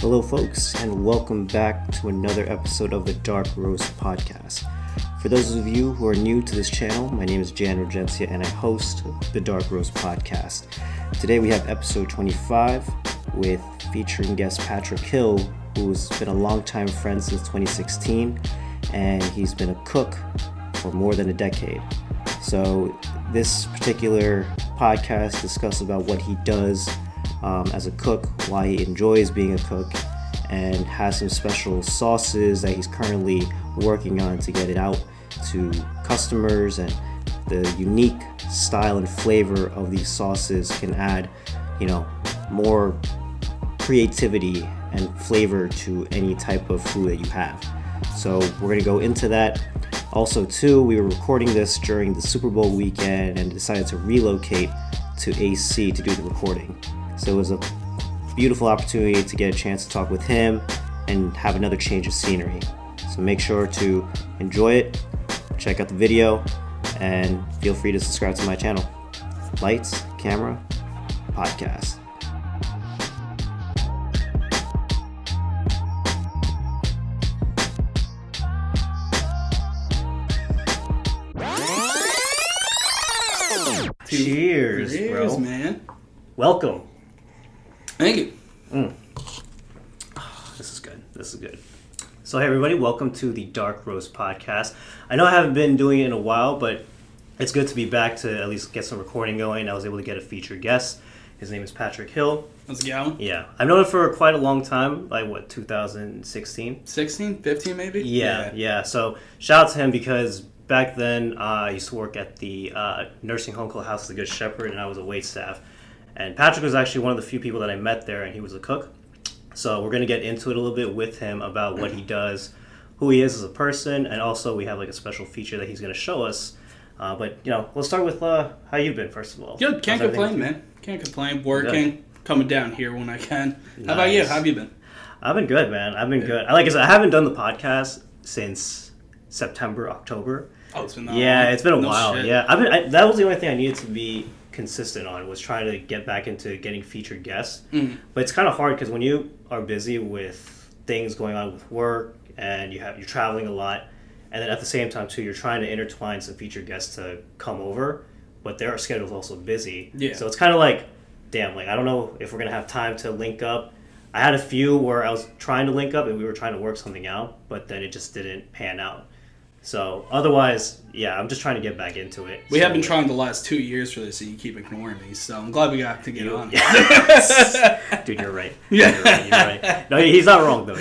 Hello, folks, and welcome back to another episode of the Dark Roast Podcast. For those of you who are new to this channel, my name is Jan Regencia, and I host the Dark Roast Podcast. Today we have episode 25 with featuring guest Patrick Hill, who's been a longtime friend since 2016, and he's been a cook for more than a decade. So this particular podcast discusses about what he does as a cook, why he enjoys being a cook, and has some special sauces that he's currently working on to get it out to customers, and the unique style and flavor of these sauces can add, more creativity and flavor to any type of food that you have. So we're going to go into that. Also, too, we were recording this during the Super Bowl weekend and decided to relocate to AC to do the recording. So it was a beautiful opportunity to get a chance to talk with him and have another change of scenery. So make sure to enjoy it, check out the video, and feel free to subscribe to my channel. Lights, camera, podcast. Cheers, bro. Man. Welcome. Thank you. This is good. So hey everybody, welcome to the Dark Roast Podcast. I know I haven't been doing it in a while, but it's good to be back to at least get some recording going. I was able to get a featured guest. His name is Patrick Hill. How's it going? Yeah. I've known him for quite a long time, like 2016? 16? 15 maybe? Yeah. So shout out to him because back then I used to work at the nursing home called House of the Good Shepherd, and I was a waitstaff. And Patrick was actually one of the few people that I met there, and he was a cook. So we're going to get into it a little bit with him about what he does, who he is as a person, and also we have like a special feature that he's going to show us. But let's start with how you've been, first of all. Good. Can't complain, man. Can't complain. Working, coming down here when I can. Nice. How about you? How have you been? I've been good, man. I've been good. Like I said, I haven't done the podcast since September, October. Oh, it's been that Yeah, long? It's been a No while. shit. Yeah, that was the only thing I needed to be consistent on, was trying to get back into getting featured guests. But it's kind of hard because when you are busy with things going on with work and you're traveling a lot, and then at the same time too you're trying to intertwine some featured guests to come over, but their schedule's also busy. Yeah. So it's kind of like, damn, like I don't know if we're gonna have time to link up. I had a few where I was trying to link up and we were trying to work something out, but then it just didn't pan out. So otherwise, yeah, I'm just trying to get back into it. We have been trying the last 2 years for this, and you keep ignoring me, so I'm glad we got to get on. Dude, you're right. Yeah. You're right. No, he's not wrong though.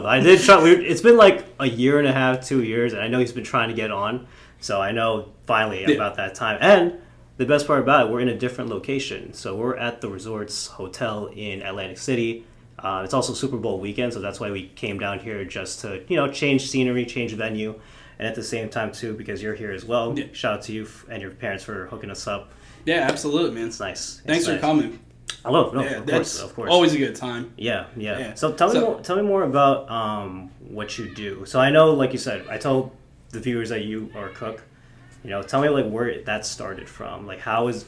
I did try. It's been like a year and a half, 2 years, and I know he's been trying to get on. So I know finally about that time. And the best part about it, we're in a different location. So we're at the Resorts Hotel in Atlantic City. It's also Super Bowl weekend, so that's why we came down here just to change scenery, change venue. And at the same time, too, because you're here as well, shout out to you and your parents for hooking us up. Yeah, absolutely, man. It's nice. Thanks for coming. Hello. No, Yeah, of course. always a good time. Yeah. So tell me more about what you do. So I know, like you said, I told the viewers that you are a cook. Tell me like where that started from. Like how was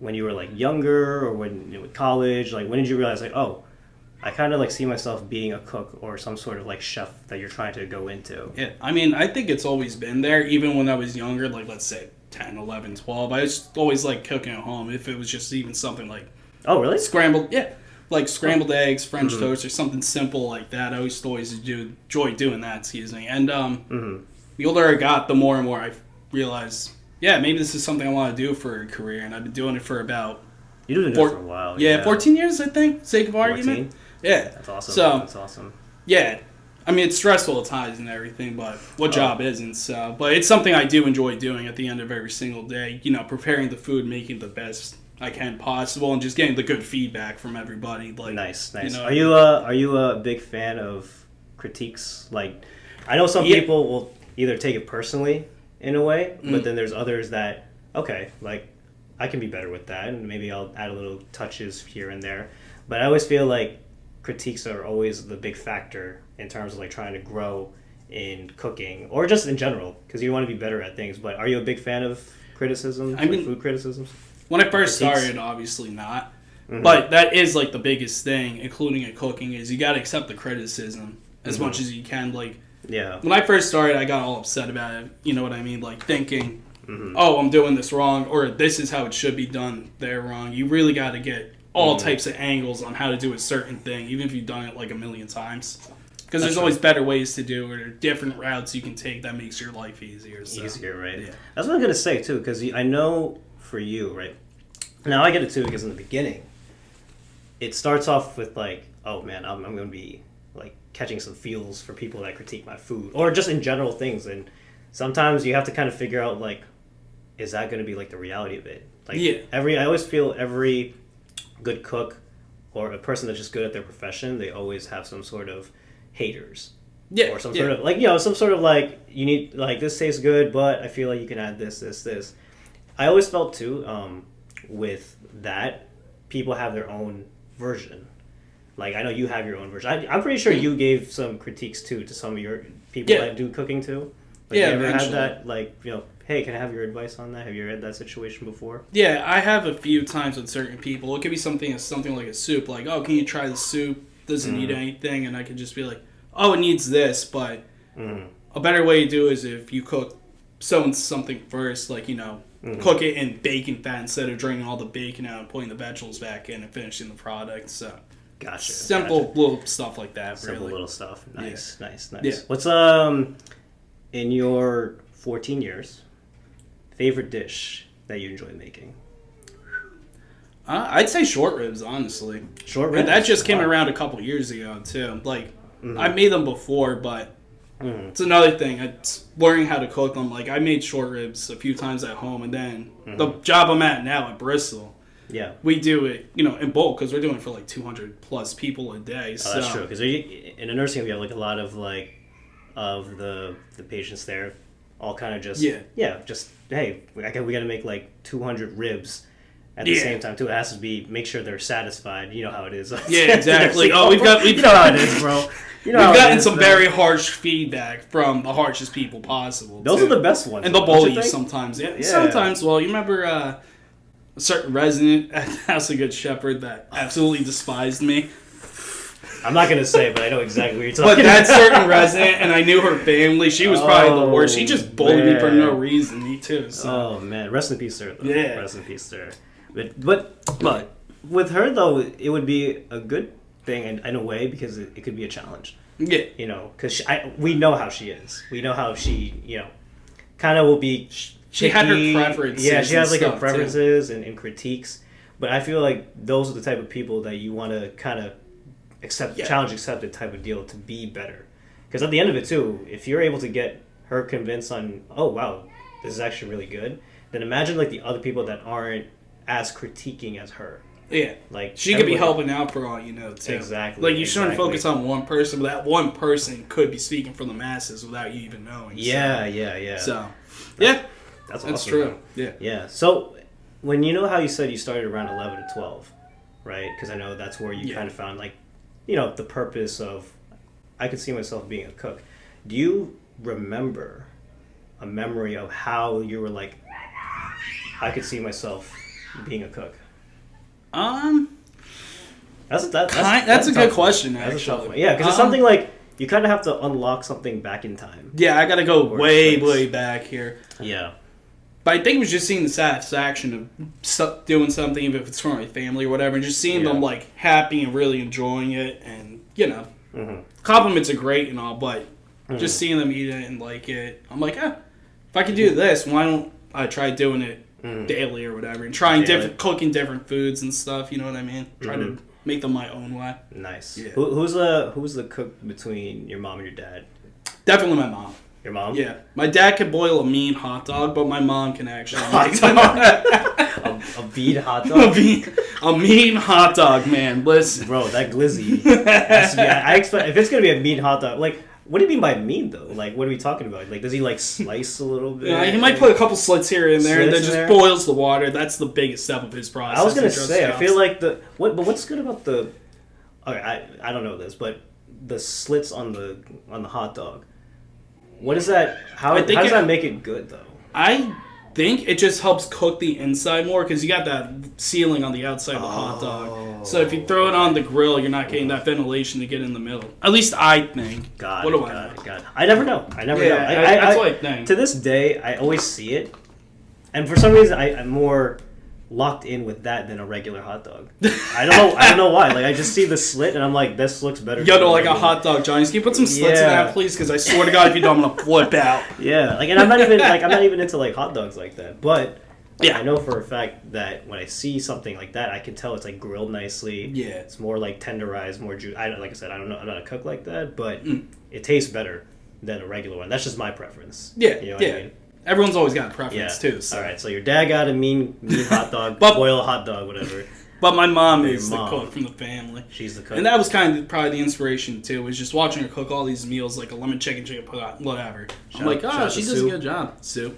when you were like younger or when with college. Like when did you realize like, oh, I kind of like see myself being a cook or some sort of like chef that you're trying to go into. Yeah, I mean, I think it's always been there. Even when I was younger, like let's say 10, 11, 12, I was always like cooking at home. If it was just even something like scrambled eggs, French toast, or something simple like that. I used to always enjoy doing that. Excuse me. And the older I got, the more and more I realized, maybe this is something I want to do for a career. And I've been doing it for about You've been doing it for a while. Yeah, 14 years, I think. Sake of argument. 14? Yeah. That's awesome. That's awesome. Yeah. I mean, it's stressful at times and everything, but what job isn't? So, but it's something I do enjoy doing at the end of every single day. Preparing the food, making the best I can possible, and just getting the good feedback from everybody. Like, nice. Are you a big fan of critiques? Like, I know some people will either take it personally in a way, but then there's others that like I can be better with that, and maybe I'll add a little touches here and there. But I always feel like critiques are always the big factor in terms of like trying to grow in cooking or just in general, because you want to be better at things. But are you a big fan of criticism? Food criticisms? When I first started, obviously not. Mm-hmm. But that is like the biggest thing, including in cooking, is you got to accept the criticism as much as you can. Like, when I first started, I got all upset about it. You know what I mean? Like thinking, oh, I'm doing this wrong, or this is how it should be done. They're wrong. You really got to get all types of angles on how to do a certain thing, even if you've done it like a million times. Because there's always better ways to do it, or different routes you can take that makes your life easier. So. Easier, right? Yeah. That's what I'm going to say, too, because I know for you, right? Now, I get it, too, because in the beginning, it starts off with, like, oh, man, I'm going to be, like, catching some feels for people that critique my food, or just in general things. And sometimes you have to kind of figure out, like, is that going to be, like, the reality of it? Like, I always feel every good cook or a person that's just good at their profession, they always have some sort of haters. Yeah. Or some sort of, like, some sort of, like, you need, like, this tastes good, but I feel like you can add this. I always felt, too, with that, people have their own version. Like, I know you have your own version. I'm pretty sure you gave some critiques, too, to some of your people that do cooking, too. Like, you ever had that, like, hey, can I have your advice on that? Have you had that situation before? Yeah, I have a few times with certain people. It could be something like a soup. Like, oh, can you try the soup? Does it need anything? And I could just be like, oh, it needs this. But a better way to do it is if you cook something first, like, cook it in bacon fat instead of draining all the bacon out and putting the vegetables back in and finishing the product. So, gotcha. Simple little stuff like that. Simple little stuff. Nice. Yeah. What's in your 14 years, favorite dish that you enjoy making? I'd say short ribs, honestly. Short ribs? And that just came around a couple years ago, too. Like, I made them before, but it's another thing. It's learning how to cook them. Like, I made short ribs a few times at home, and then the job I'm at now at Bristol, we do it, in bulk, because we're doing it for, like, 200-plus people a day. Oh, that's true, because in a nursing home, you have, like, a lot of, like, of the patients there all kind of just just hey, we got to make like 200 ribs at the same time too. It has to make sure they're satisfied. You know how it is. Yeah, exactly. we've you know how it is, bro. We've gotten some very harsh feedback from the harshest people possible. Those are the best ones, and they'll bully you sometimes. Yeah, sometimes. Well, you remember a certain resident at House of Good Shepherd that absolutely despised me. I'm not going to say, but I know exactly what you're talking about. But that certain resident, and I knew her family, she was probably the worst. She just bullied me for no reason, me too. So. Oh, man. Rest in peace, sir. Though. Yeah. Rest in peace, sir. But with her, though, it would be a good thing in a way because it could be a challenge. Yeah. Because we know how she is. We know how she, kind of will be She had her preferences. Yeah, she has like her preferences and critiques. But I feel like those are the type of people that you want to kind of challenge accepted type of deal to be better. Because at the end of it too, if you're able to get her convinced on, oh wow, this is actually really good, then imagine like the other people that aren't as critiquing as her. Yeah, like she could be helping out for all you know too. Exactly. Like you shouldn't focus on one person, but that one person could be speaking for the masses without you even knowing. Yeah. So, that's awesome, true. Though. Yeah. So, when how you said you started around 11 to 12, right? Because I know that's where you kind of found like, the purpose of, I could see myself being a cook. Do you remember a memory of how you were like, I could see myself being a cook? That's a good question, actually. Yeah, because it's something like you kind of have to unlock something back in time. Yeah, I got to go way back here. Yeah. But I think it was just seeing the satisfaction of doing something, even if it's for my family or whatever, and just seeing them like happy and really enjoying it, and compliments are great and all, but just seeing them eat it and like it, I'm like, if I can do this, why don't I try doing it daily or whatever, and trying cooking different foods and stuff. You know what I mean? Try to make them my own way. Nice. Yeah. Who's the cook between your mom and your dad? Definitely my mom. Your mom? Yeah. My dad can boil a mean hot dog, but my mom can actually make a bean hot dog? A mean hot dog, man. Listen. Bro, that glizzy has to be... I expect... If it's going to be a mean hot dog... Like, what do you mean by mean, though? Like, what are we talking about? Like, does he, like, slice a little bit? Yeah, he might put a couple slits here and there, and then just boils the water. That's the biggest step of his process. I was going to say, I feel like what's good about the... Okay, I don't know this, but the slits on the hot dog... What is that? How does that make it good, though? I think it just helps cook the inside more because you got that sealing on the outside of the hot dog. So if you throw it on the grill, you're not getting that ventilation to get in the middle. At least I think. Got it. I never know. I never know. That's what I think. To this day, I always see it. And for some reason, I'm more locked in with that than a regular hot dog. I don't know why. Like, I just see the slit and I'm like, this looks better. Yo, no, like a hot dog, Johnny. Can you put some slits in that, please? Because I swear to God, if you don't, I'm gonna flip out. Yeah, like, and I'm not even into like hot dogs like that. But yeah, I know for a fact that when I see something like that, I can tell it's like grilled nicely. Yeah, it's more like tenderized, more juicy. Like I said, I don't know. I'm not a cook like that, but it tastes better than a regular one. That's just my preference. Yeah, you know what I mean? Everyone's always got a preference, too. So. All right, so your dad got a mean hot dog, boil hot dog, whatever. But my mom is the cook from the family. She's the cook. And that was kind of probably the inspiration, too, was just watching her cook all these meals, like a lemon chicken pot, whatever. I'm like, she does a good job. Sue,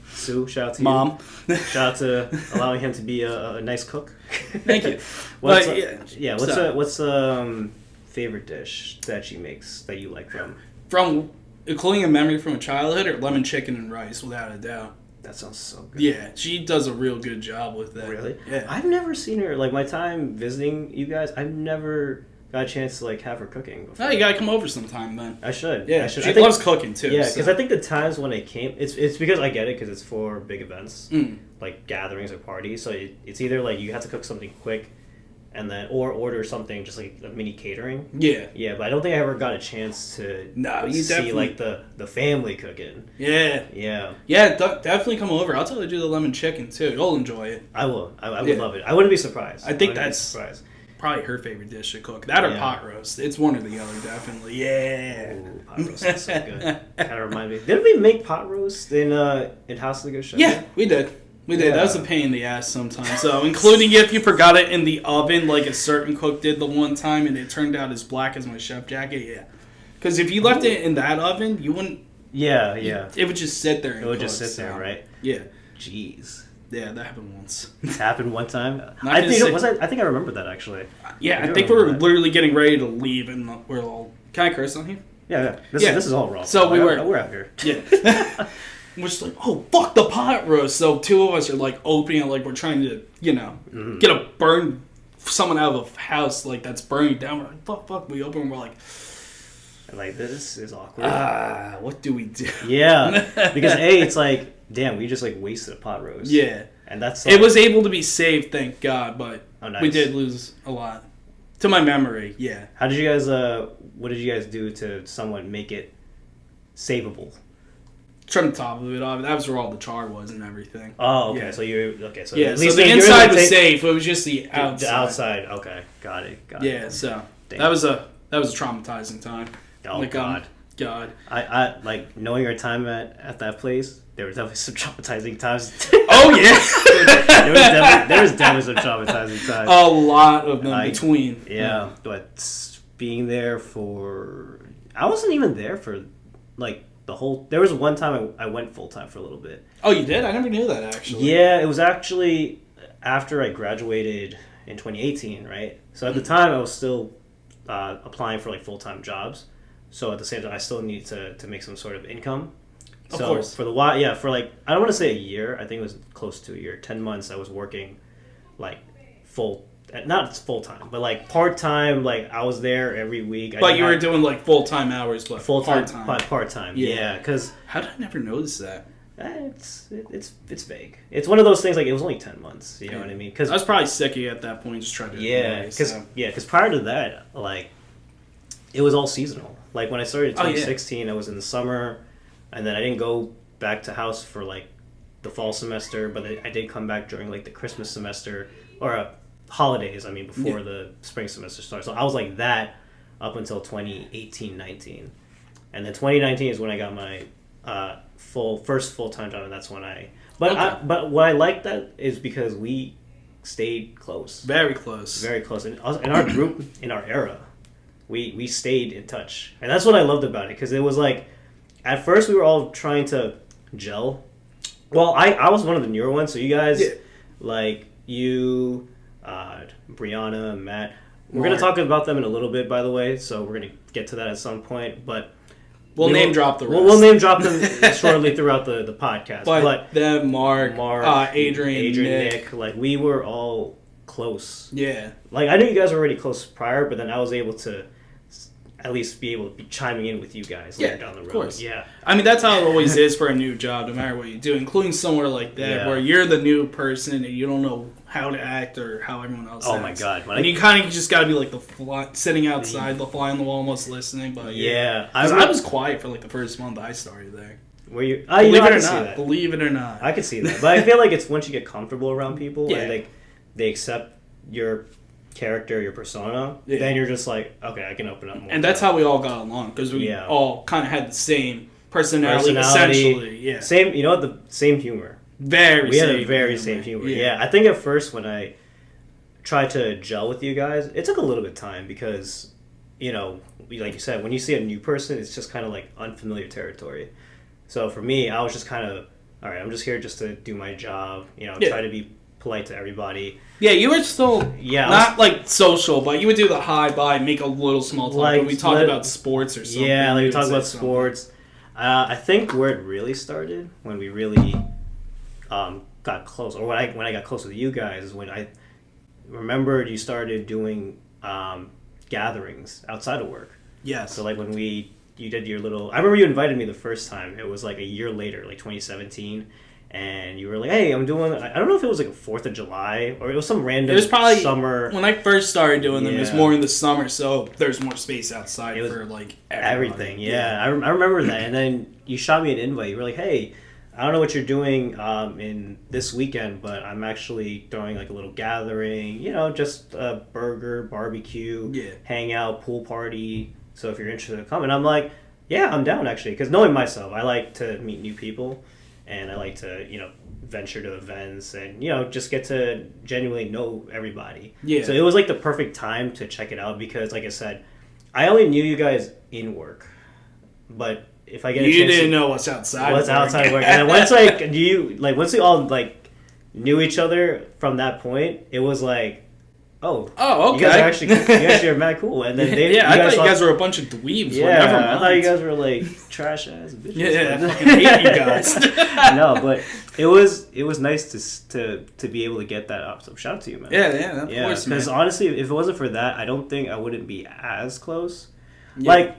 shout out to Mom. You. Shout out to allowing him to be a nice cook. Thank you. What's favorite dish that she makes that you like from? Including a memory from a childhood, or lemon chicken and rice, without a doubt. That sounds so good. Yeah, she does a real good job with that. Really? Yeah. I've never seen her, like, my time visiting you guys, I've never got a chance to, like, have her cooking before. Oh, you gotta come over sometime, then. I should. Yeah, she loves cooking, too. Yeah, because I think the times when I came, it's because I get it, because it's for big events, like gatherings or parties, so it's either, like, you have to cook something quick, and then order something just like a mini catering. Yeah, but I don't think I ever got a chance to see like the family cooking. Yeah. Definitely come over. I'll tell you to do the lemon chicken too. You'll enjoy it. I will. I would love it. I wouldn't be surprised. I think that's probably her favorite dish to cook. That or pot roast. It's one or the other, definitely. Yeah. Ooh, pot roast is so good. Kind of remind me. Didn't we make pot roast in House of the Good Chef? Yeah, we did. We did. That was a pain in the ass sometimes. So, including if you forgot it in the oven, like a certain cook did the one time, and it turned out as black as my chef jacket. Yeah, because if you left it in that oven, you wouldn't. Yeah. It would just sit there. Just sit there, right? Yeah. Jeez. Yeah, that happened once. It happened one time. I think I remember that actually. Yeah, I think we were literally getting ready to leave, and we're all. Can I curse on here? Yeah. This is all wrong. So we're out here. Yeah. We're just like, oh, fuck the pot roast. So two of us are like opening it like we're trying to, get a burn someone out of a house like that's burning down. We're like, fuck. We open and we're like, this is awkward. What do we do? Yeah. Because it's like, damn, we just like wasted a pot roast. Yeah. And that's it was able to be saved, thank God, but nice. We did lose a lot. To my memory, yeah. How did you guys, what did you guys do to somewhat make it savable? Trim the top of it off. That was where all the char was and everything. Oh, okay. Yeah. So at least so the inside was safe. It was just the outside. The outside. Okay, got it. Yeah. So that was a traumatizing time. Oh God. I like knowing our time at that place. There was definitely some traumatizing times. Oh yeah. there was definitely some traumatizing times. A lot of them between. Yeah, but being there I wasn't even there for like. There was one time I went full-time for a little bit. Oh, you did? I never knew that, actually. Yeah, it was actually after I graduated in 2018, right? So at the time, I was still applying for, like, full-time jobs. So at the same time, I still needed to make some sort of income. Of course. For the while, for, like, I don't want to say a year. I think it was close to a year. 10 months, I was working, like, not full-time, but like part-time, like I was there every week. But you were doing like full-time hours, but full-time, part-time. Yeah, because how did I never notice that? It's vague. It's one of those things like it was only 10 months. You know what I mean? Because I was probably sicky at that point, just trying to because prior to that, like it was all seasonal. Like when I started in 2016, I was in the summer, and then I didn't go back to house for like the fall semester, but I did come back during like the Christmas semester or holidays, before the spring semester started. So I was like that up until 2018-19. And then 2019 is when I got my first full-time job, and that's when but what I like that is because we stayed close. Very close. Very close. And in our group, in our era, we stayed in touch. And that's what I loved about it, because it was like, at first we were all trying to gel. Well, I was one of the newer ones, so you guys, like, you... Brianna, Matt. We're going to talk about them in a little bit, by the way, so we're going to get to that at some point. But We'll name drop the rest. We'll name drop them shortly throughout the podcast. But them, Mark, Adrian, Nick. Like, we were all close. Yeah. Like, I knew you guys were already close prior, but then I was able to at least be able to be chiming in with you guys later down the road. Of course. Yeah. I mean, that's how it always is for a new job, no matter what you do, including somewhere like that where you're the new person and you don't know how to act or how everyone else acts. Oh, my God. And you kind of just got to be like the fly, sitting outside, the fly on the wall, almost listening. But yeah. I was quiet for like the first month I started there. Were you? Believe it or not. I could see that. But I feel like it's once you get comfortable around people and like they accept your character, your persona, then you're just like, okay, I can open up more. And that's how we all got along, because we all kind of had the same personality essentially. Yeah. Same, you know, the same humor. We had a very same humor. Yeah. I think at first when I tried to gel with you guys, it took a little bit of time because, you know, like you said, when you see a new person, it's just kind of like unfamiliar territory. So for me, I was just kind of, all right, I'm just here just to do my job, you know, try to be polite to everybody. Yeah, you were still not like social, but you would do the hi, bye, make a little small talk. Like, we talked about sports or something. Yeah, like we talked about sports. I think where it really started, when we really got close, or when I got close with you guys, is when I remembered you started doing gatherings outside of work. Yeah. So like when you did your little, I remember you invited me the first time. It was like a year later, like 2017. And you were like, hey, I'm doing, I don't know if it was like a 4th of July or it was some random it was probably summer. When I first started doing them, it was more in the summer, so there's more space outside for like everything. Yeah. I remember that. And then you shot me an invite. You were like, hey, I don't know what you're doing in this weekend, but I'm actually throwing like a little gathering, you know, just a burger, barbecue, hangout, pool party. So if you're interested in coming, I'm like, yeah, I'm down actually. Because knowing myself, I like to meet new people. And I like to, you know, venture to events and, you know, just get to genuinely know everybody. Yeah. So it was like the perfect time to check it out because, like I said, I only knew you guys in work. But if I get a chance, you didn't know what's outside. What's outside work, and then once we all like knew each other from that point, it was like, oh, okay. You guys are mad cool. And then I thought you guys were a bunch of dweebs. Yeah, I thought you guys were like trash ass bitches. Yeah, I fucking hate you guys. No, but it was nice to be able to get that up. So shout out to you, man. Yeah, of course, man. Because honestly, if it wasn't for that, I don't think I wouldn't be as close. Yeah. Like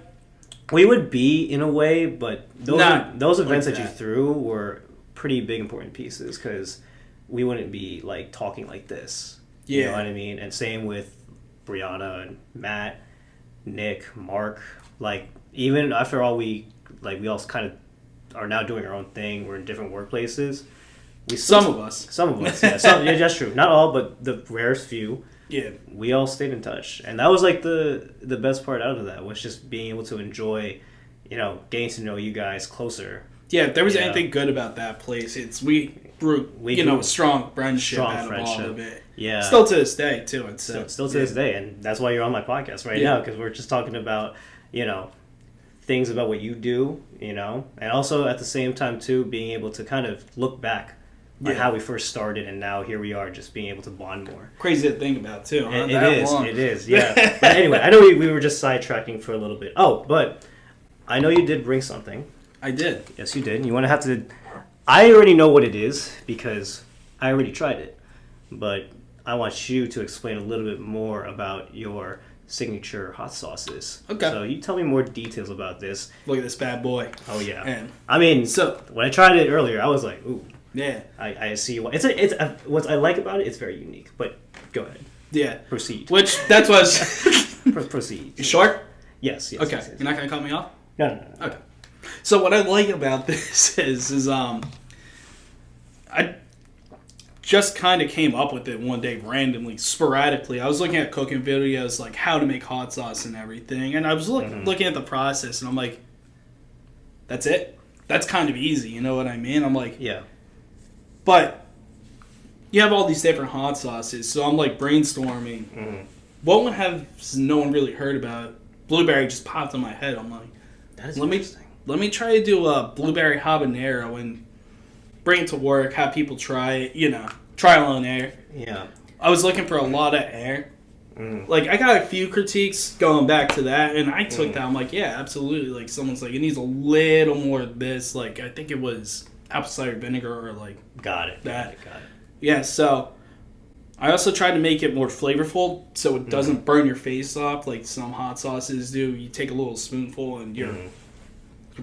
we would be in a way, but those events that you threw were pretty big important pieces because we wouldn't be like talking like this. You know what I mean? And same with Brianna and Matt, Nick, Mark. Like, even after all we all kind of are now doing our own thing. We're in different workplaces. Some of us, yeah. That's true. Not all, but the rarest few. Yeah. We all stayed in touch. And that was like the best part out of that was just being able to enjoy, getting to know you guys closer. Yeah, if there was anything good about that place, it's we grew a strong friendship out of all of it. Yeah. Still to this day, too. Still to this day. And that's why you're on my podcast right now, because we're just talking about, things about what you do, and also at the same time, too, being able to kind of look back on how we first started, and now here we are just being able to bond more. Crazy to think about, too. Huh? It is, yeah. But anyway, I know we were just sidetracking for a little bit. Oh, but I know you did bring something. I did. Yes, you did. You want to have to... I already know what it is because I already tried it. But I want you to explain a little bit more about your signature hot sauces. Okay. So you tell me more details about this. Look at this bad boy. Oh, yeah. And when I tried it earlier, I was like, ooh. Yeah. I see why. What I like about it, it's very unique. But go ahead. Yeah. Proceed. That's what... Proceed. You sure? Yes. Okay. Yes. You're not going to cut me off? No. Okay. So what I like about this is I just kind of came up with it one day randomly, sporadically. I was looking at cooking videos, like how to make hot sauce and everything, and I was looking at the process, and I'm like, that's it? That's kind of easy, you know what I mean? I'm like, yeah. But you have all these different hot sauces, so I'm like brainstorming. Mm-hmm. What one have no one really heard about? Blueberry just popped in my head. I'm like, that is interesting. Let me try to do a blueberry habanero and bring it to work, have people try it, trial and error. Yeah. I was looking for a lot of air, Like, I got a few critiques going back to that, and I took that. I'm like, yeah, absolutely. Like, someone's like, it needs a little more of this. Like, I think it was apple cider vinegar or, like... Got it. Yeah, so... I also tried to make it more flavorful so it doesn't burn your face off like some hot sauces do. You take a little spoonful and you're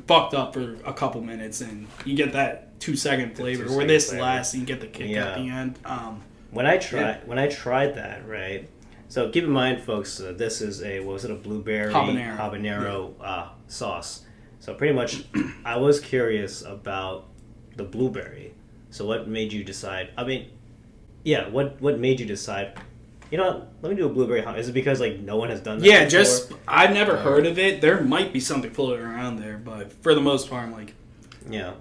fucked up for a couple minutes and you get that 2-second flavor. Where this lasts, you get the kick at the end. When I tried that, right? So keep in mind, folks, this is a blueberry habanero sauce. So pretty much, I was curious about the blueberry. So what made you decide? I mean. Yeah, what made you decide, you know, let me do a blueberry hot? Is it because, like, no one has done that before? I've never heard of it. There might be something floating around there, but for the most part, I'm like,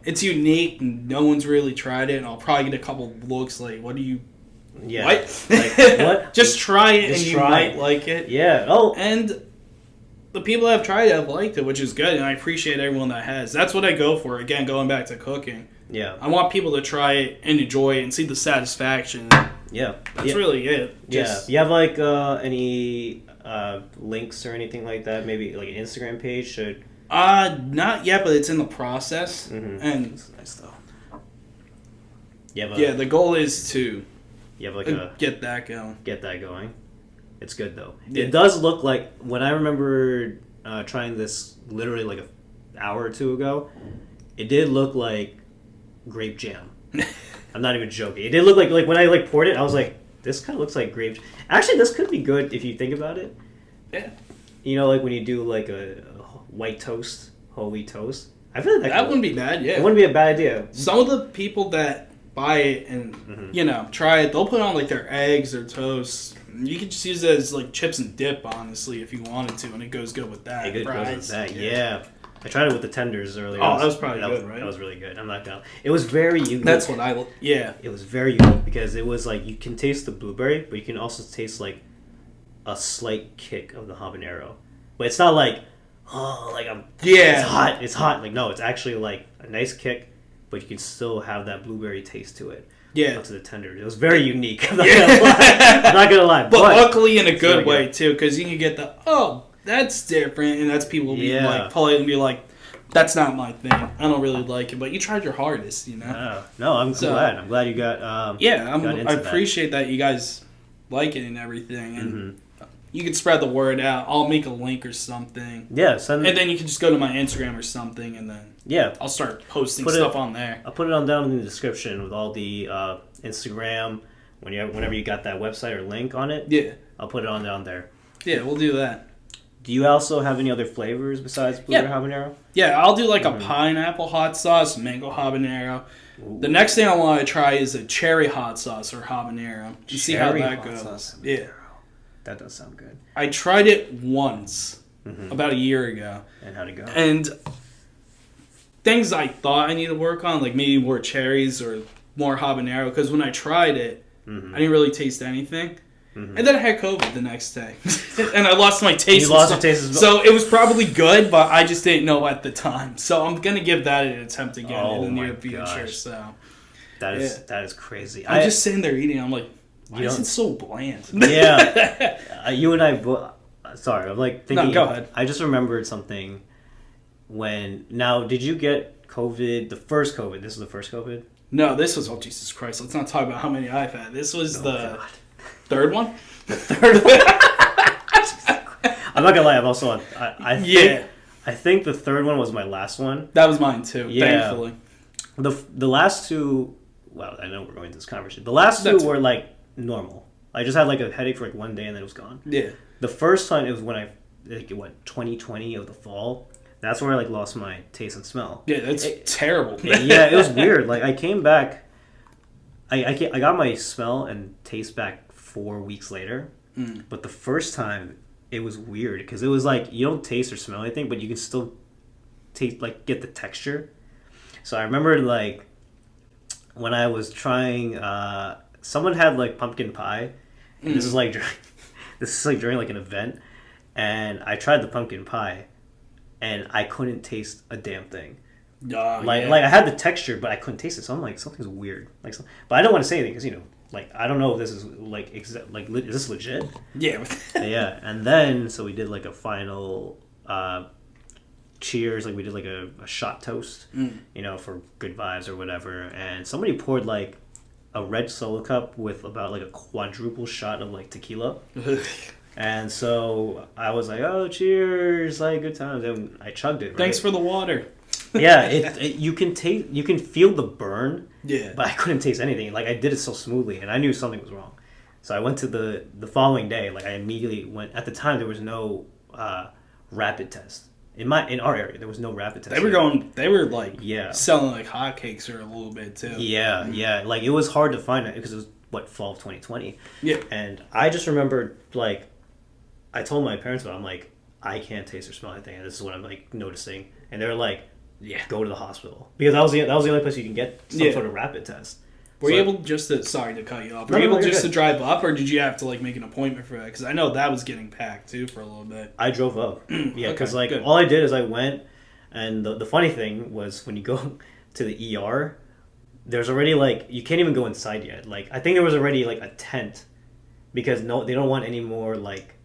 it's unique, and no one's really tried it, and I'll probably get a couple looks like, what do you... Yeah. What? Like, what? Just try it, and you might like it. Yeah. Oh. And the people that have tried it have liked it, which is good, and I appreciate everyone that has. That's what I go for. Again, going back to cooking. Yeah. I want people to try it and enjoy it and see the satisfaction. Yeah. That's really it. Yeah. You have, like, any links or anything like that? Maybe, like, an Instagram page? Should... Not yet, but it's in the process. And that's nice, though. Yeah, the goal is to get that going. It's good, though. Yeah. It does look like, when I remember trying this literally, like, an hour or two ago, it did look like grape jam. I'm not even joking. It did look like when I poured it, I was like, this kind of looks like grape. Actually, this could be good if you think about it. Yeah. You know, like when you do like a white toast, whole wheat toast. I feel like that wouldn't be bad. Yeah, it wouldn't be a bad idea. Some of the people that buy it and try it, they'll put on like their eggs or toast. You could just use it as like chips and dip, honestly, if you wanted to, and it goes good with that. It goes with that. Yeah. I tried it with the tenders earlier. Oh, that was probably good, right? That was really good. I'm not gonna... It was very unique. That's what It was very unique because it was like, you can taste the blueberry, but you can also taste like a slight kick of the habanero. But it's not like, it's hot. Like, no, it's actually like a nice kick, but you can still have that blueberry taste to it. Yeah. To the tenders. It was very unique. I'm not gonna lie. But luckily in a good way, too, because you can get that's different, and that's people being like polite and be like, that's not my thing. I don't really like it, but you tried your hardest, you know. No, I'm glad. I'm glad you got. I appreciate that you guys like it and everything, and you can spread the word out. I'll make a link or something. Yeah, and then you can just go to my Instagram or something, and then I'll start posting stuff on there. I'll put it on down in the description with all the Instagram. Whenever you got that website or link on it, I'll put it on down there. Yeah, we'll do that. Do you also have any other flavors besides blueberry habanero? Yeah, I'll do like a pineapple hot sauce, mango habanero. Ooh. The next thing I want to try is a cherry hot sauce or habanero. You see how that goes. Yeah. That does sound good. I tried it once, about a year ago. And how'd it go? And things I thought I needed to work on, like maybe more cherries or more habanero, because when I tried it, I didn't really taste anything. And then I had COVID the next day. And I lost my taste. You lost your taste as well. So it was probably good, but I just didn't know at the time. So I'm going to give that an attempt again in the near future. So that is crazy. I'm just sitting there eating. I'm like, why is it so bland? Yeah. You and I... Sorry, I'm like thinking... No, go ahead. I just remembered something when... Now, did you get COVID, the first COVID? This was the first COVID? No, this was... Oh, Jesus Christ. Let's not talk about how many I've had. This was third one? The third one? I'm not gonna lie, I'm also on... I think the third one was my last one. That was mine too, thankfully. The last two... Well, I know we're going to this conversation. The last two were like normal. I just had like a headache for like one day and then it was gone. Yeah. The first time, it was when 2020 of the fall. That's where I like lost my taste and smell. Yeah, that's terrible. Yeah, it was weird. Like I came back... I got my smell and taste back 4 weeks later, but the first time it was weird because it was like you don't taste or smell anything, but you can still taste, like, get the texture. So I remember like when I was trying, someone had like pumpkin pie, and this is like during like an event, and I tried the pumpkin pie, and I couldn't taste a damn thing. Like I had the texture, but I couldn't taste it. So I'm like, something's weird. But I don't want to say anything because like, I don't know if this is, like, is this legit? Yeah. Yeah, and then, so we did, like, a final cheers, like, we did, like, a shot toast, you know, for good vibes or whatever, and somebody poured, like, a red Solo cup with about, like, a quadruple shot of, like, tequila. And so I was like, oh, cheers, like, good times, and I chugged it, right? Thanks for the water. Yeah, you can feel the burn. Yeah. But I couldn't taste anything. Like, I did it so smoothly, and I knew something was wrong. So I went to the following day. Like, I immediately went. At the time, there was no rapid test in our area. There was no rapid test. They were like selling like hotcakes or a little bit too. Yeah, yeah. Like, it was hard to find it because it was fall of 2020. Yeah. And I just remembered, like, I told my parents about it. I'm like, I can't taste or smell anything, and this is what I'm like noticing. And they were like, yeah, go to the hospital, because that was the only place you can get some sort of rapid test. Were you able just to, sorry to cut you off, were you able just to drive up, or did you have to like make an appointment for that? Because I know that was getting packed too for a little bit. I drove up. Yeah, because all I did is I went, and the funny thing was when you go to the ER, there's already like, you can't even go inside yet. Like, I think there was already like a tent, because they don't want any more like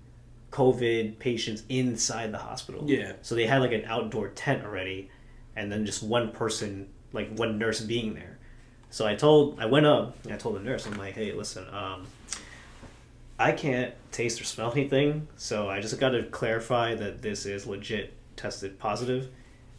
COVID patients inside the hospital. Yeah. So they had like an outdoor tent already. And then just one person, like one nurse being there. So I went up and I told the nurse, I'm like, hey, listen, I can't taste or smell anything. So I just got to clarify that this is legit tested positive.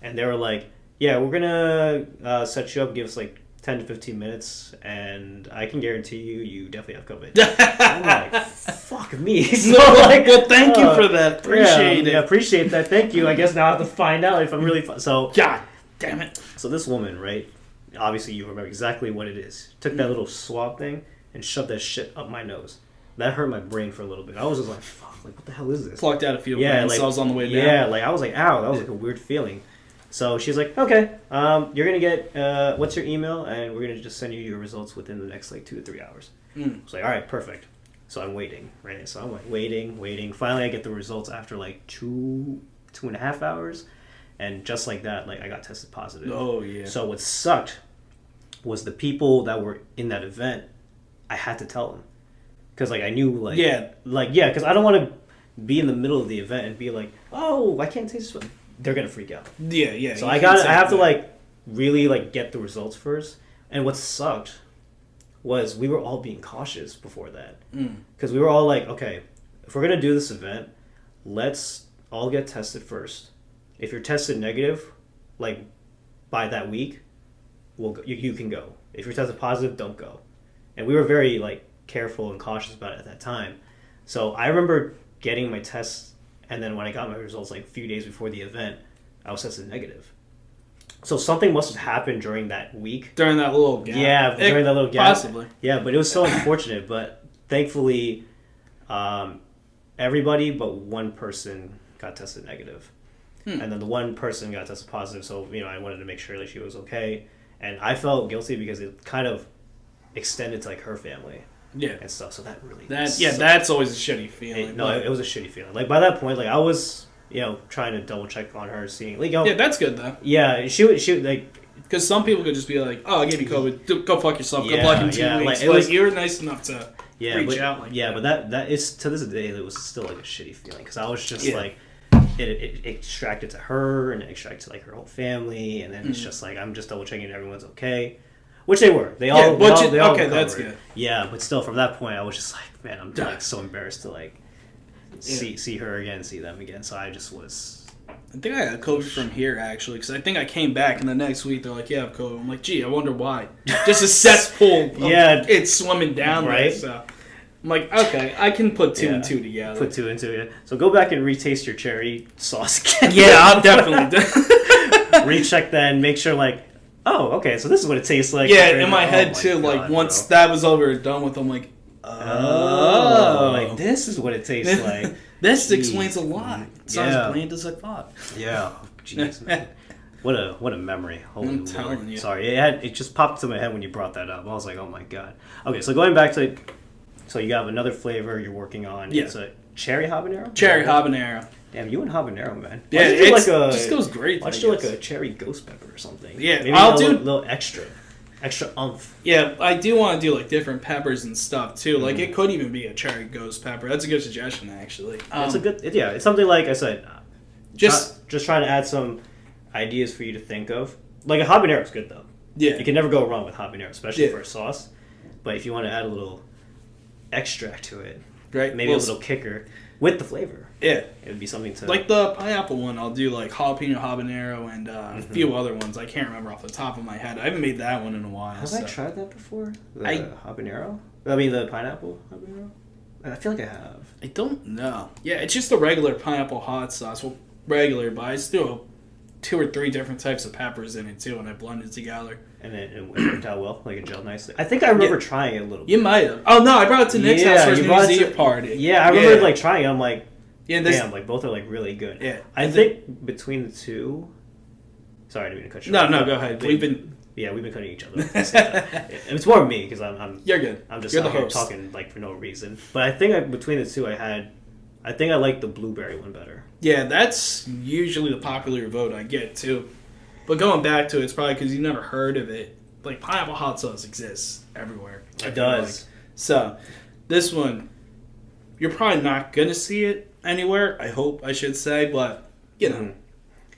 And they were like, yeah, we're going to set you up, give us like 10 to 15 minutes. And I can guarantee you definitely have COVID. I'm like, fuck me. So like, well, thank you for that. Appreciate it. Yeah, appreciate that. Thank you. I guess now I have to find out if I'm really... So, God damn it. So this woman, right? Obviously, you remember exactly what it is. Took that little swab thing and shoved that shit up my nose. That hurt my brain for a little bit. I was just like, fuck, like, what the hell is this? Plucked out a few brain cells on the way down. Yeah, like, I was like, ow, that was like a weird feeling. So she's like, okay, you're going to get, what's your email? And we're going to just send you your results within the next, like, 2 to 3 hours. I was like, all right, perfect. So I'm waiting, right? So I'm like, waiting. Finally, I get the results after, like, 2.5 hours. And just like that, like, I got tested positive. Oh, yeah. So what sucked was the people that were in that event, I had to tell them. Because, like, I knew, like... Yeah. Like, yeah, because I don't want to be in the middle of the event and be like, oh, I can't taste it. They're going to freak out. Yeah, yeah. So I have to, like, really, like, get the results first. And what sucked was we were all being cautious before that. Because we were all like, okay, if we're going to do this event, let's all get tested first. If you're tested negative, like, by that week, you can go. If you're tested positive, don't go. And we were very, like, careful and cautious about it at that time. So I remember getting my tests, and then when I got my results, like, a few days before the event, I was tested negative. So something must have happened during that week. During that little gap. Yeah, during that little gap. Possibly. Yeah, but it was so unfortunate. But thankfully, everybody but one person got tested negative. And then the one person got tested positive, so, you know, I wanted to make sure that she was okay. And I felt guilty because it kind of extended to, like, her family. Yeah. And stuff, so that really... that's always a shitty feeling. It was a shitty feeling. Like, by that point, like, I was, you know, trying to double check on her, seeing... Like, yeah, that's good, though. Yeah, she would like... Because some people could just be like, oh, I gave you COVID, go fuck yourself, good luck in 2 weeks. Like, you were nice enough to reach out like that. Yeah, but that is, to this day, it was still, like, a shitty feeling. Because I was just, like... It extracted to her, and it extracted to, like, her whole family, and then it's just like, I'm just double checking everyone's okay, which they were. They all recovered. That's good. Yeah, but still, from that point, I was just like, man, I'm like so embarrassed to, like, see her again, see them again. So I just was. I think I got COVID from here, actually, because I think I came back, and the next week they're like, yeah, I have COVID. I'm like, gee, I wonder why. Just a cesspool. It's swimming down right. There, so. I'm like, okay, I can put two and two together. Put two and two, yeah. So go back and retaste your cherry sauce again. Yeah, I'll definitely do. Recheck that and make sure, like, oh, okay, so this is what it tastes like. Yeah, in my head, too, like, once that was over and done with, I'm like, like, this is what it tastes like. This explains a lot. It's not as bland as I thought. Yeah. Jeez, man. What a memory. Holy I'm telling you. Sorry, it just popped to my head when you brought that up. I was like, oh, my God. Okay, so going back to... So you have another flavor you're working on. Yeah. It's a cherry habanero? Cherry habanero. Damn, you and habanero, man. Yeah, it just goes great. Why don't you do like a cherry ghost pepper or something? Yeah, maybe I'll do a little extra. extra oomph. Yeah, I do want to do like different peppers and stuff too. Like it could even be a cherry ghost pepper. That's a good suggestion, actually. It's a good, it's something like I said. Just trying to add some ideas for you to think of. Like a habanero is good though. Yeah, you can never go wrong with habanero, especially for a sauce. But if you want to add a little extract to it, right? Maybe a little kicker with the flavor. Yeah, it would be something to like the pineapple one. I'll do like jalapeno habanero and a few other ones. I can't remember off the top of my head. I haven't made that one in a while. Have I tried that before? The habanero? I mean the pineapple habanero. I feel like I have. I don't know. Yeah, it's just a regular pineapple hot sauce. Well, regular, but I still 2 or 3 different types of peppers in it too, and I blend it together. And it worked out well, like it gelled nicely. I think I remember trying it a little bit. You might have. Oh no, I brought it to Nick's house for his New Year's Eve party. Yeah, I remember like trying it. I'm like, damn, like both are like really good. Yeah, I think between the two. Sorry, I didn't mean to cut you off. No, go ahead. We've been cutting each other off. It's more me because I'm. You're good. I'm just out here talking like for no reason. But I think between the two, I think I like the blueberry one better. Yeah, that's usually the popular vote I get too. But going back to it, it's probably because you never heard of it. Like, pineapple hot sauce exists everywhere. It does. Like. So, this one, you're probably not going to see it anywhere, I hope, I should say. But, you know,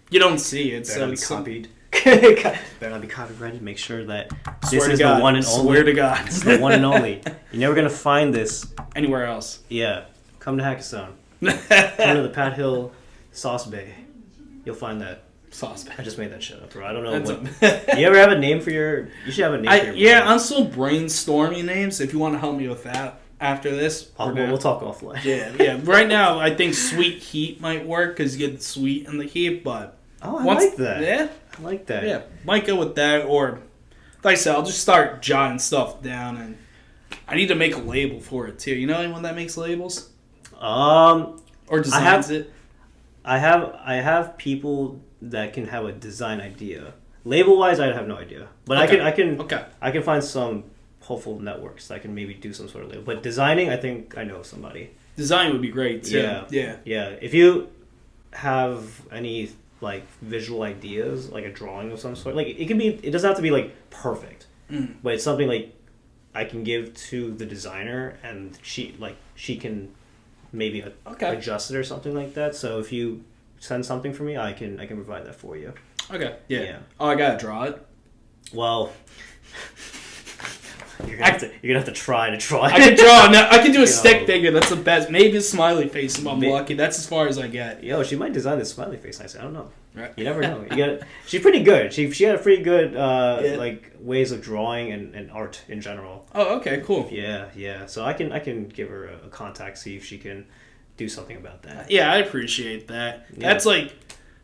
you don't see it. Better not be copied. Better not be copyrighted. Make sure that this is the one and only. Swear to God. It's the one and only. You're never going to find this anywhere else. Yeah. Come to Hackathon. Come to the Pat Hill Sauce Bay. You'll find that. Sauce Bay. I just made that shit up, bro. I don't know you ever have a name for your... You should have a name for your... Yeah, I'm still brainstorming names. If you want to help me with that after this. We'll talk offline. Yeah. Right now, I think Sweet Heat might work because you get the sweet in the heat, but... Oh, I like that. Yeah. I like that. Yeah, might go with that, or... Like I said, I'll just start jotting stuff down, and I need to make a label for it, too. You know anyone that makes labels? Or designs it? I have people that can have a design idea. Label wise, I have no idea, but okay. I can find some hopeful networks that can maybe do some sort of label. But designing, I think I know somebody. Design would be great too. Yeah. If you have any like visual ideas, like a drawing of some sort, like it can be. It doesn't have to be like perfect, but it's something like I can give to the designer, and she can maybe adjust it or something like that. So if you send something for me, I can provide that for you. Okay. Yeah. Oh, I gotta draw it. Well, you're gonna have to try. I can draw. No, I can do a stick figure. That's the best. Maybe a smiley face if I'm lucky. That's as far as I get. Yo, she might design the smiley face. I don't know. Right. You never know. She's pretty good. She had a pretty good like ways of drawing and art in general. Oh, okay, cool. Yeah. So I can give her a contact, see if she can do something about that. Yeah, I appreciate that. Yeah. That's like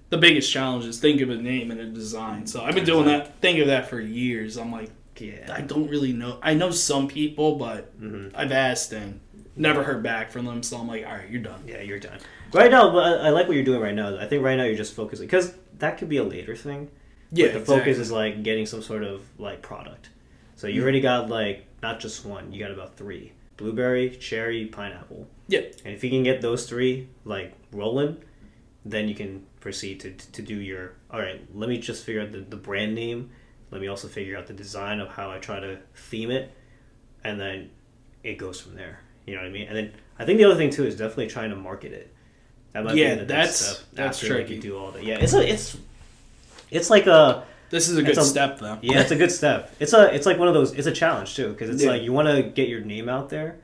the biggest challenge is think of a name and a design. So I've been doing that. Think of that for years. I'm like, I don't really know. I know some people, but I've asked and never heard back from them. So I'm like, all right, you're done. Yeah, you're done. Right now, but I like what you're doing right now. I think right now you're just focusing because that could be a later thing. Yeah, the focus is like getting some sort of like product. So you already got like not just one. You got about 3: blueberry, cherry, pineapple. Yeah. And if you can get those 3 like rolling, then you can proceed to do your. All right, let me just figure out the brand name. Let me also figure out the design of how I try to theme it, and then it goes from there. You know what I mean? And then I think the other thing too is definitely trying to market it. That might be the next step. That's tricky. Like you do all that. Yeah, it's like a. This is a good step though. Yeah, it's a good step. It's like one of those. It's a challenge too because it's like you want to get your name out there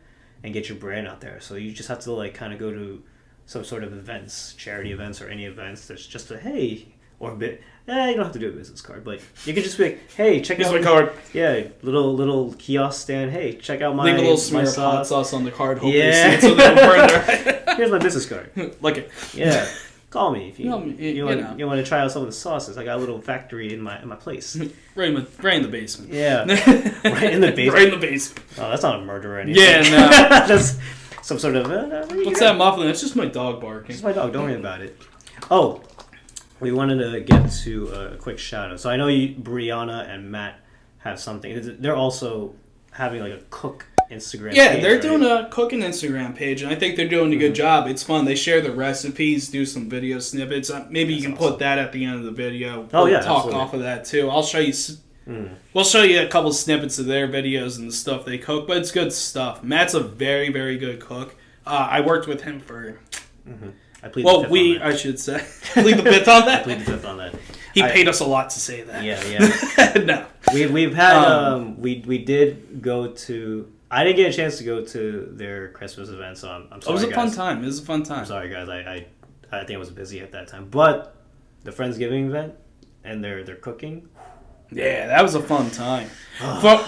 and get your brand out there. So you just have to like kind of go to some sort of events, charity events or any events. That's just a hey or a bit. You don't have to do a business card, but you can just be like, hey, check out my card. Yeah, little kiosk stand. Hey, check out my. Leave a little smear of hot sauce on the card. Hopefully see it so they don't burn their. Here's my business card. Like it. Yeah. Call me if you want to try out some of the sauces. I got a little factory in my place. Right in the basement. Yeah. Right in the basement. Right in the basement. Oh, that's not a murder or anything. Yeah, no. That's some sort of. What's that muffin? That's just my dog barking. It's my dog. Don't worry about it. Oh, we wanted to get to a quick shout out. So I know Brianna and Matt have something. They're also having like a cook Instagram page. Yeah, they're doing a cooking Instagram page, and I think they're doing a good job. It's fun. They share the recipes, do some video snippets. Maybe you can put that at the end of the video. Oh, yeah, talk absolutely. off of that, too. I'll show you We'll show you a couple snippets of their videos and the stuff they cook, but it's good stuff. Matt's a very, very good cook. I worked with him for... I plead the fifth on that. I should say. Plead the fifth on that? I plead the fifth on that. He paid us a lot to say that. Yeah. No. We've had... we did go to... I didn't get a chance to go to their Christmas event, so I'm sorry, It was a guys. fun time. It was a fun time. I'm sorry, guys. I think I was busy at that time. But the Friendsgiving event and their cooking... Yeah, that was a fun time.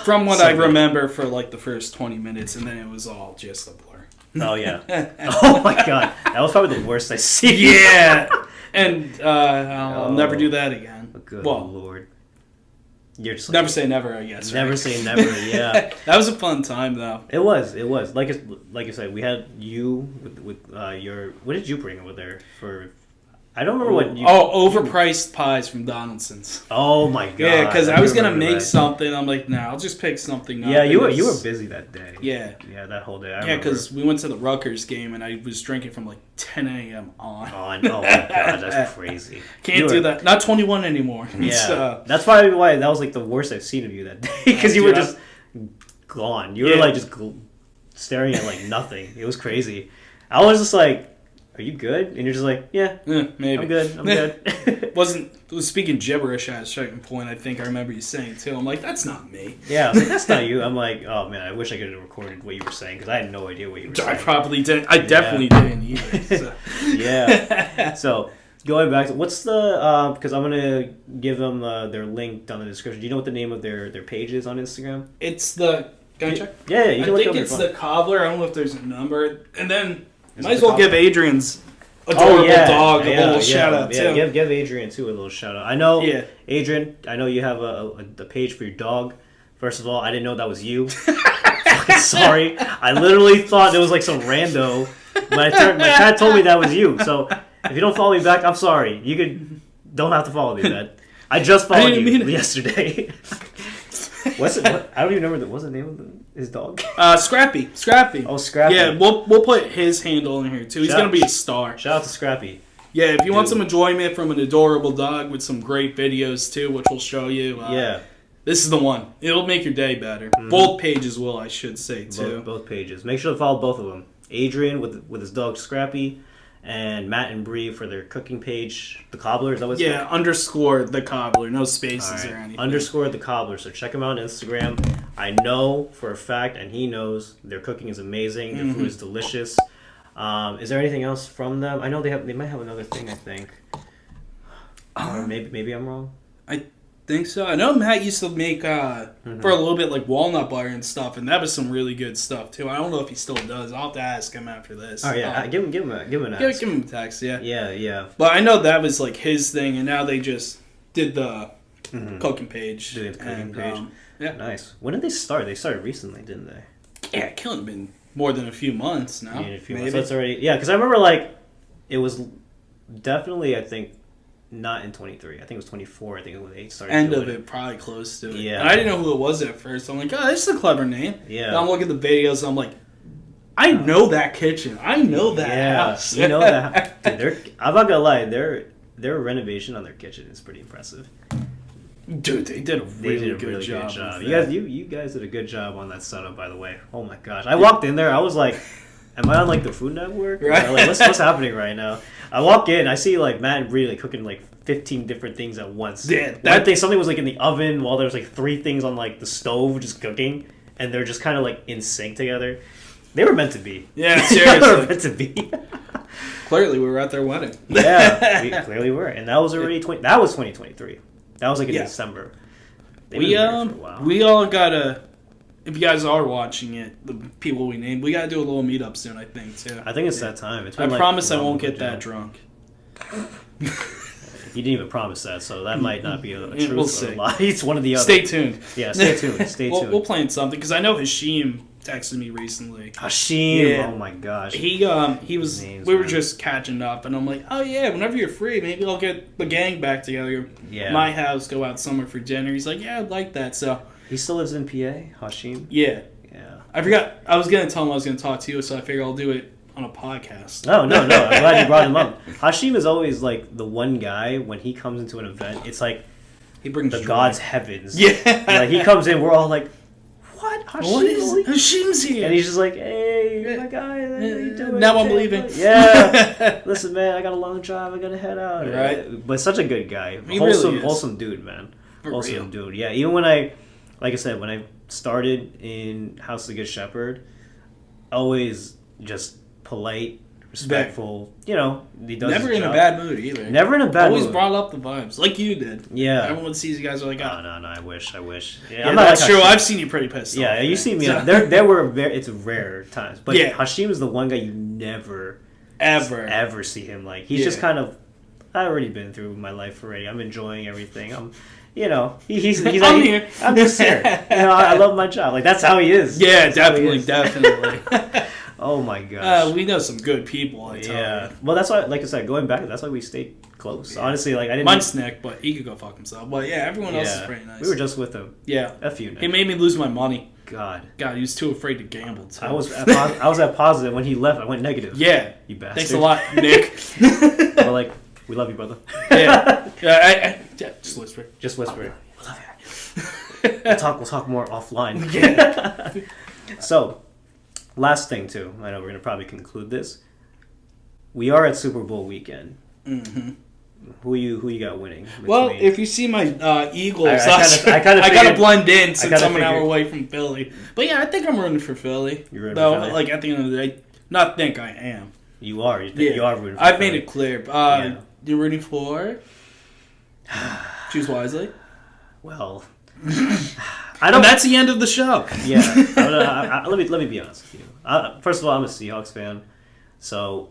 From what I remember for like the first 20 minutes, and then it was all just a blur. Oh, yeah. Oh, my God. That was probably the worst I've seen. Yeah. And I'll never do that again. Good Lord. You're just like, never say never, I guess. Never right? say never, yeah. That was a fun time, though. It was. Like I said, we had you with your... What did you bring over there for... I don't remember what you... Oh, overpriced pies from Donaldson's. Oh, my God. Yeah, because I was going to make something. I'm like, nah, I'll just pick something up. Yeah, you were busy that day. Yeah. Yeah, that whole day. Yeah, because we went to the Rutgers game, and I was drinking from like 10 a.m. on. Oh, my God, that's crazy. Can't do that. Not 21 anymore. Yeah. So. That's probably why that was like the worst I've seen of you that day. Because you were just gone. You were like just staring at like nothing. It was crazy. I was just like... Are you good? And you're just like, yeah, maybe. I'm good. was speaking gibberish at a certain point, I think I remember you saying, too. I'm like, that's not me. Yeah, I was like, that's not you. I'm like, oh, man, I wish I could have recorded what you were saying, because I had no idea what you were saying. I probably didn't. I definitely didn't either. So. Yeah. So, going back to, what's the, because I'm going to give them their link down in the description. Do you know what the name of their page is on Instagram? It's the, can I check? Yeah, you can look it up. I think it's the Cobbler. I don't know if there's a number. And then... Might as well give Adrian's adorable dog a little shout out too. Yeah, give Adrian too a little shout out. I know, Adrian. I know you have a page for your dog. First of all, I didn't know that was you. Sorry, I literally thought it was like some rando. My cat told me that was you. So if you don't follow me back, I'm sorry. You don't have to follow me, man. I just followed you yesterday. What's it? I don't even remember what's the name of his dog. Scrappy. Oh, Scrappy. Yeah, we'll put his handle in here too. He's gonna be a star. Shout out to Scrappy. Yeah, if you want some enjoyment from an adorable dog with some great videos too, which we'll show you. This is the one. It'll make your day better. Mm-hmm. Both pages will, I should say too. Both pages. Make sure to follow both of them. Adrian with his dog Scrappy. And Matt and Bree for their cooking page, the Cobbler, is that what's called? underscore the Cobbler, no spaces or anything. Underscore the Cobbler, so check them out on Instagram. I know for a fact, and he knows, their cooking is amazing, their food is delicious. Is there anything else from them? I know they might have another thing, I think. Or maybe I'm wrong. I think so. I know Matt used to make for a little bit like walnut butter and stuff, and that was some really good stuff too. I don't know if he still does. I'll have to ask him after this. Oh yeah, give him an ask. Give him a text. Yeah. Yeah. But I know that was like his thing, and now they just did the cooking page. Did the cooking page. Yeah. Nice. When did they start? They started recently, didn't they? Yeah, it couldn't have been more than a few months now. Yeah, a few months. So it's already because I remember like it was definitely I think. Not in 23. I think it was 24. I think it was when 8 started. End of it, probably close to it. Yeah. And I didn't know who it was at first. I'm like, oh, this is a clever name. Yeah. And I'm looking at the videos. I'm like, I know that kitchen. I know that house. You know that. Dude, I'm not gonna lie. Their renovation on their kitchen is pretty impressive. Dude, they did a really good job. You guys did a good job on that setup, by the way. Oh my gosh! I walked in there. I was like, am I on like the Food Network? Right. Like, what's happening right now? I walk in, I see like Matt and Bree like cooking like 15 different things at once. Yeah, something was like in the oven while there was like 3 things on like the stove just cooking, and they're just kind of like in sync together. They were meant to be. Yeah, seriously. They were meant to be. Clearly, we were at their wedding. Yeah, we clearly were, and that was already that was 2023. That was like in December. We all gotta. If you guys are watching it, the people we named, we gotta do a little meetup soon, I think, too. I think it's that time. I promise I won't get that drunk. You didn't even promise that, so that might not be a truth or a lie. It's one of the other. Stay tuned. Yeah, stay tuned. Stay tuned. We'll plan something, because I know Hashim texted me recently. Hashim! Yeah. Oh my gosh. He was, we were just catching up, and I'm like, oh yeah, whenever you're free, maybe I'll get the gang back together. Yeah. My house, go out somewhere for dinner. He's like, yeah, I'd like that, so... He still lives in PA, Hashim? Yeah. Yeah. I forgot. I was going to tell him I was going to talk to you, so I figured I'll do it on a podcast. No. I'm glad you brought him up. Hashim is always, like, the one guy, when he comes into an event, it's like... he brings the joy. God's heavens. Yeah. Like, he comes in, we're all like, what? Hashim's here. And he's just like, hey, my guy, what are you doing? Now I'm leaving. Yeah. Listen, man, I got a long drive. I got to head out. Right. But such a good guy. He really is. Wholesome dude, man. For wholesome real. dude. Yeah, even when like I said, when I started in House of the Good Shepherd, always just polite, respectful. You know, he does Never his in job. a bad mood either. Never in a bad mood. Always brought up the vibes, like you did. Yeah. Everyone sees you guys are like, oh. No, I wish. Yeah, I'm not that's like true. Hashim. I've seen you pretty pissed off. Yeah, you see me. So. It's rare times. But yeah. Hashim is the one guy you never... Ever see him like. He's just kind of... I've already been through my life already. I'm enjoying everything. He's I'm like, here. I'm just here. I love my job. Like, that's how he is. Yeah, That's definitely. Oh my gosh. We know some good people. I tell you. Well, that's why, like I said, going back, that's why we stayed close. Yeah. Honestly, like I didn't. Mine's Nick, but he could go fuck himself. But yeah, everyone else is pretty nice. We were just with him. Yeah, a few. Nick. He made me lose my money. God, he was too afraid to gamble. Too. I was at positive when he left. I went negative. Yeah, you bastard. Thanks a lot, Nick. We're like, we love you, brother. Yeah, just whisper. Just whisper. We love you. We'll talk more offline. Yeah. So, last thing too. I know we're gonna probably conclude this. We are at Super Bowl weekend. Mm-hmm. Who you got winning? Well, if you see my Eagles, I gotta blend in since I'm an hour away from Philly. But yeah, I think I'm rooting for Philly. You're rooting for Philly? Like at the end of the day, not think I am. You are. You are rooting for I've Philly. made it clear. You're rooting for? Choose wisely. Well, I don't. And that's the end of the show. Yeah. Let me be honest with you. First of all, I'm a Seahawks fan, so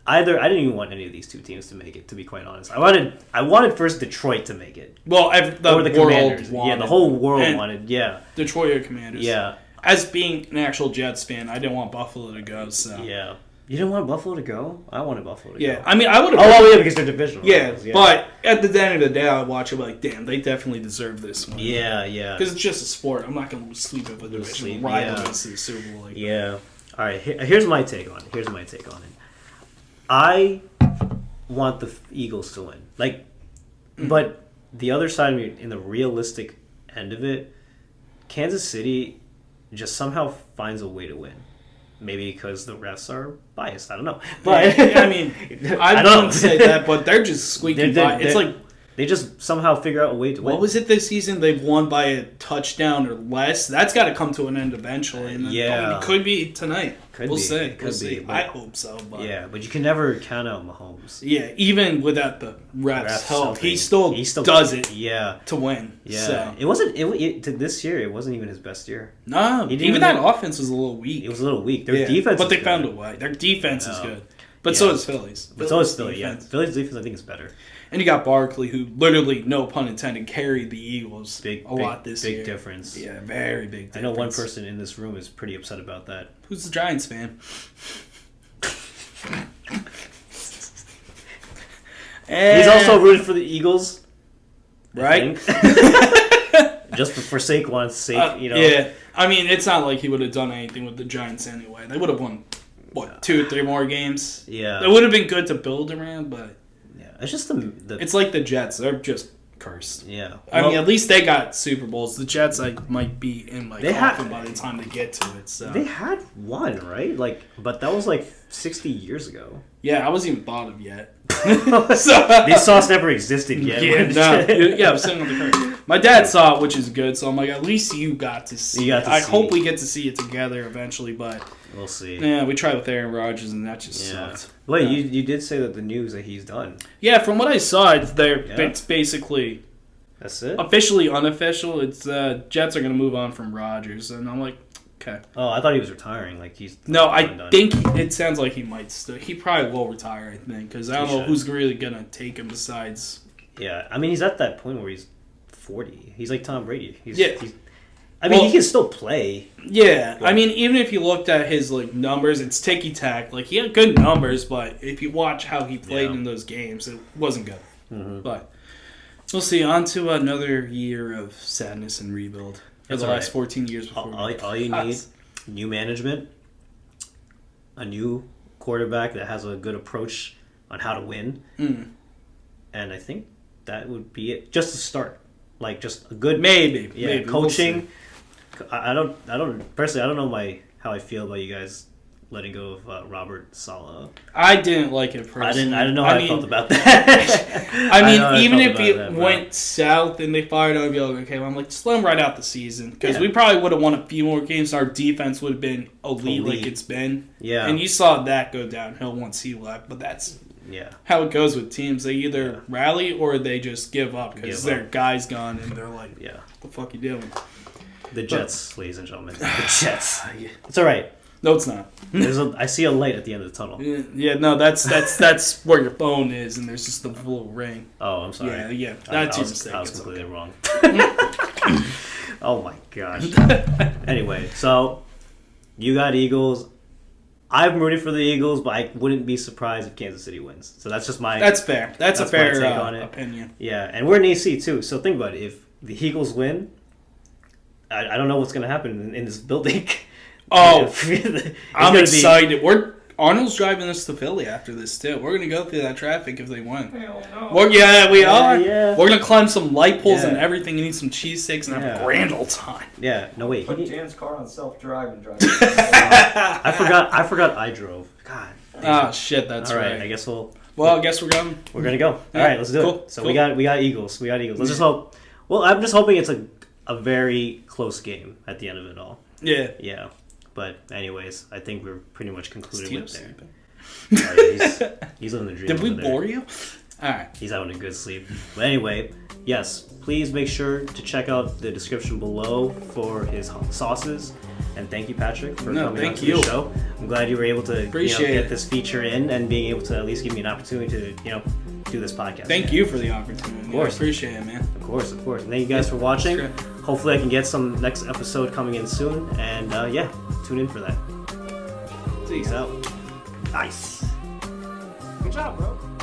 I didn't even want any of these two teams to make it. To be quite honest, I wanted first Detroit to make it. Well, the Commanders. Wanted. Yeah, the whole world wanted. Yeah, Detroit or Commanders. Yeah. As being an actual Jets fan, I didn't want Buffalo to go. So yeah. You didn't want Buffalo to go? I wanted Buffalo to go. Yeah, I mean, I would have... Oh, yeah, because they're divisional. Yeah, but at the end of the day, I would watch it like, damn, they definitely deserve this one. Yeah. Because it's just a sport. I'm not going to lose sleep if a divisional rival goes to the Super Bowl. Like yeah. All right, here's my take on it. I want the Eagles to win. But the other side of me, in the realistic end of it, Kansas City just somehow finds a way to win. Maybe because the refs are biased. I don't know. But I mean, I wouldn't say that, but they're just squeaking by. It's like they just somehow figure out a way to win. What was it this season? They've won by a touchdown or less. That's got to come to an end eventually. And it could be tonight. We'll see. I hope so. But yeah, but you can never count out Mahomes. Yeah, even without the refs' help, he still does it. Yeah, to win. Yeah, so. It wasn't. This year, it wasn't even his best year. No, even that offense was a little weak. It was a little weak. Their defense, but they found a way. Their defense is good. But so is Philly's. But so is Philly, yeah. Philly's defense, I think, is better. And you got Barkley, who literally, no pun intended, carried the Eagles a lot this year. Big difference. Yeah, very big difference. I know one person in this room is pretty upset about that. Who's the Giants fan? He's also rooting for the Eagles. Right? Just for Saquon's sake, Yeah. I mean, it's not like he would have done anything with the Giants anyway. They would have won, 2 or 3 more games? Yeah. It would have been good to build around, but... Yeah, it's just the... It's like the Jets. They're just cursed. Yeah. I mean, at least they got Super Bowls. The Jets, might be in my coffin by the time they get to it. So. They had one, right? But that was 60 years ago. Yeah, I wasn't even thought of yet. This sauce never existed yet. Yeah, I'm sitting on the curtain. My dad saw it, which is good, so I'm like, at least you got to see it. I hope we get to see it together eventually, but... We'll see. Yeah, we tried with Aaron Rodgers, and that just sucked. Wait, you did say that the news that he's done. Yeah, from what I saw, it's basically... That's it? Officially unofficial, it's Jets are going to move on from Rodgers, and I'm like, okay. Oh, I thought he was retiring. No, I think it sounds like he might still... He probably will retire, I think, because I don't know who's really going to take him besides... Yeah, I mean, he's at that point where he's 40. He's like Tom Brady. He can still play. Yeah, I mean, even if you looked at his numbers, it's ticky-tack. He had good numbers, but if you watch how he played in those games, it wasn't good. Mm-hmm. But we'll see. On to another year of sadness and rebuild for the last 14 years before. All you need, new management, a new quarterback that has a good approach on how to win, and I think that would be it. Just to start. like just a good maybe coaching. We'll I don't personally. I don't know how I feel about you guys letting go of Robert Saleh. I didn't like it personally. I didn't know how I felt about that. I mean, even if it went south and they fired him, I'd be like, okay, well, I'm like, just let him ride out the season. Because we probably would have won a few more games. Our defense would have been elite like it's been. Yeah. And you saw that go downhill once he left. But that's how it goes with teams. They either rally or they just give up because their guy's gone and they're like, what the fuck you doing? The Jets, ladies and gentlemen. The Jets. It's all right. No, it's not. I see a light at the end of the tunnel. Yeah, no, that's where your phone is, and there's just a little ring. Oh, I'm sorry. Yeah, that's your mistake. I was completely wrong. Oh my gosh. Anyway, so you got Eagles. I'm rooting for the Eagles, but I wouldn't be surprised if Kansas City wins. So that's just my. That's fair. That's a fair take on it. Opinion. Yeah, and we're in AC too. So think about it. If the Eagles win, I don't know what's going to happen in this building. Oh, I'm excited. Arnold's driving us to Philly after this, too. We're going to go through that traffic if they win. Hell no. We are. Yeah. We're going to climb some light poles and everything. You need some cheesesteaks and have a grand old time. Yeah, no, wait. Put Jan's car on self-drive and drive. I forgot I drove. God. Oh, shit, that's all right. I guess Well, I guess we're going. We're going to go. All right, let's do it. So we got Eagles. We got Eagles. Let's just hope. Well, I'm just hoping it's a very close game at the end of it all. Yeah. Yeah. But anyways, I think we're pretty much concluded with there. He's living the dream. Did we bore you? All right. He's having a good sleep. But anyway, yes, please make sure to check out the description below for his sauces. And thank you, Patrick, for coming on to the show. I'm glad you were able to get this feature in and being able to at least give me an opportunity to do this podcast. Thank you for the opportunity. Of course. I appreciate it, man. Of course. And thank you guys for watching. Hopefully I can get some next episode coming in soon. And tune in for that. Peace out. Nice. Good job, bro.